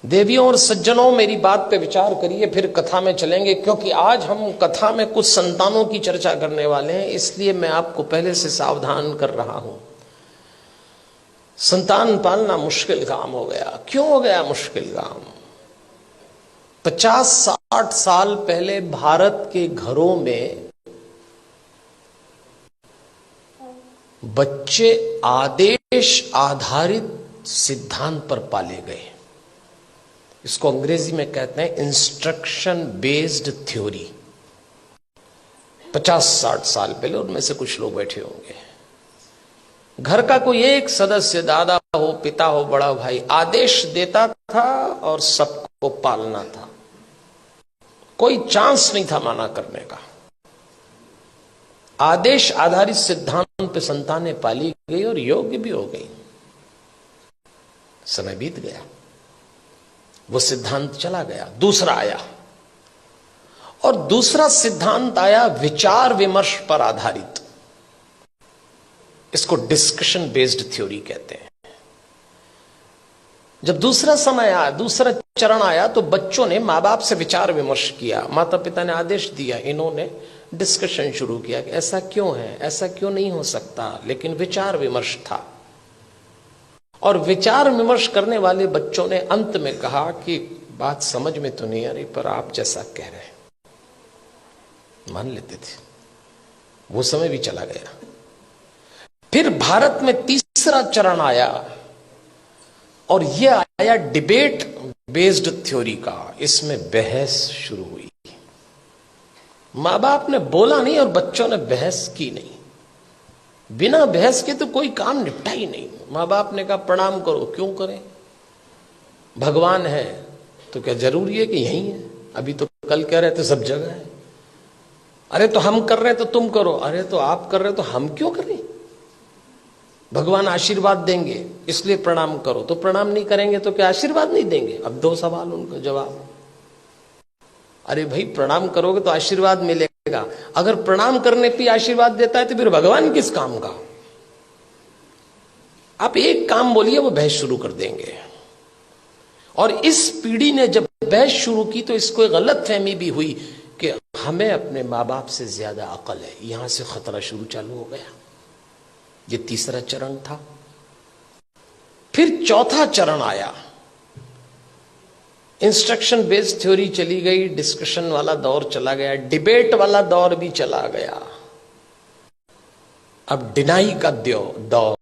देवियों और सज्जनों, मेरी बात पे विचार करिए, फिर कथा में चलेंगे, क्योंकि आज हम कथा में कुछ संतानों की चर्चा करने वाले हैं, इसलिए मैं आपको पहले से सावधान कर रहा हूं। संतान पालना मुश्किल काम हो गया। क्यों हो गया मुश्किल काम? 50-60 साल पहले भारत के घरों में बच्चे आदेश आधारित सिद्धांत पर पाले गए। इसको अंग्रेजी में कहते हैं इंस्ट्रक्शन बेस्ड थ्योरी। 50-60 साल पहले, उनमें से कुछ लोग बैठे होंगे, घर का कोई एक सदस्य, दादा हो, पिता हो, बड़ा भाई, आदेश देता था और सबको पालना था। कोई चांस नहीं था माना करने का। आदेश आधारित सिद्धांत पे संतानें पाली गई और योग्य भी हो गई। समय बीत गया, वो सिद्धांत चला गया, दूसरा आया, और दूसरा सिद्धांत आया विचार विमर्श पर आधारित। इसको डिस्कशन बेस्ड थ्योरी कहते हैं। जब दूसरा समय आया, दूसरा चरण आया, तो बच्चों ने मां बाप से विचार विमर्श किया। माता पिता ने आदेश दिया, इन्होंने डिस्कशन शुरू किया कि ऐसा क्यों है, ऐसा क्यों नहीं हो सकता, लेकिन विचार विमर्श था। और विचार विमर्श करने वाले बच्चों ने अंत में कहा कि बात समझ में तो नहीं आ रही, पर आप जैसा कह रहे हैं मान लेते थे। वो समय भी चला गया। फिर भारत में तीसरा चरण आया, और यह आया डिबेट बेस्ड थ्योरी का। इसमें बहस शुरू हुई। मां बाप ने बोला नहीं और बच्चों ने बहस की नहीं। बिना बहस के तो कोई काम निपटा ही नहीं। मां बाप ने कहा प्रणाम करो, क्यों करें? भगवान है तो क्या जरूरी है कि यही है? अभी तो कल कह रहे थे सब जगह है। अरे तो हम कर रहे हैं तो तुम करो। अरे तो आप कर रहे हो तो हम क्यों करें? भगवान आशीर्वाद देंगे इसलिए प्रणाम करो। तो प्रणाम नहीं करेंगे तो क्या आशीर्वाद नहीं देंगे? अब दो सवाल, उनका जवाब। अरे भाई, प्रणाम करोगे तो आशीर्वाद मिलेगा। अगर प्रणाम करने पे आशीर्वाद देता है तो फिर भगवान किस काम का? आप एक काम बोलिए, वो बहस शुरू कर देंगे। और इस पीढ़ी ने जब बहस शुरू की तो इसको गलत फहमी भी हुई कि हमें अपने मां बाप से ज्यादा अकल है। यहां से खतरा शुरू चालू हो गया। ये तीसरा चरण था। फिर चौथा चरण आया। इंस्ट्रक्शन बेस्ड थ्योरी चली गई, डिस्कशन वाला दौर चला गया, डिबेट वाला दौर भी चला गया। अब डिनाई का दौर,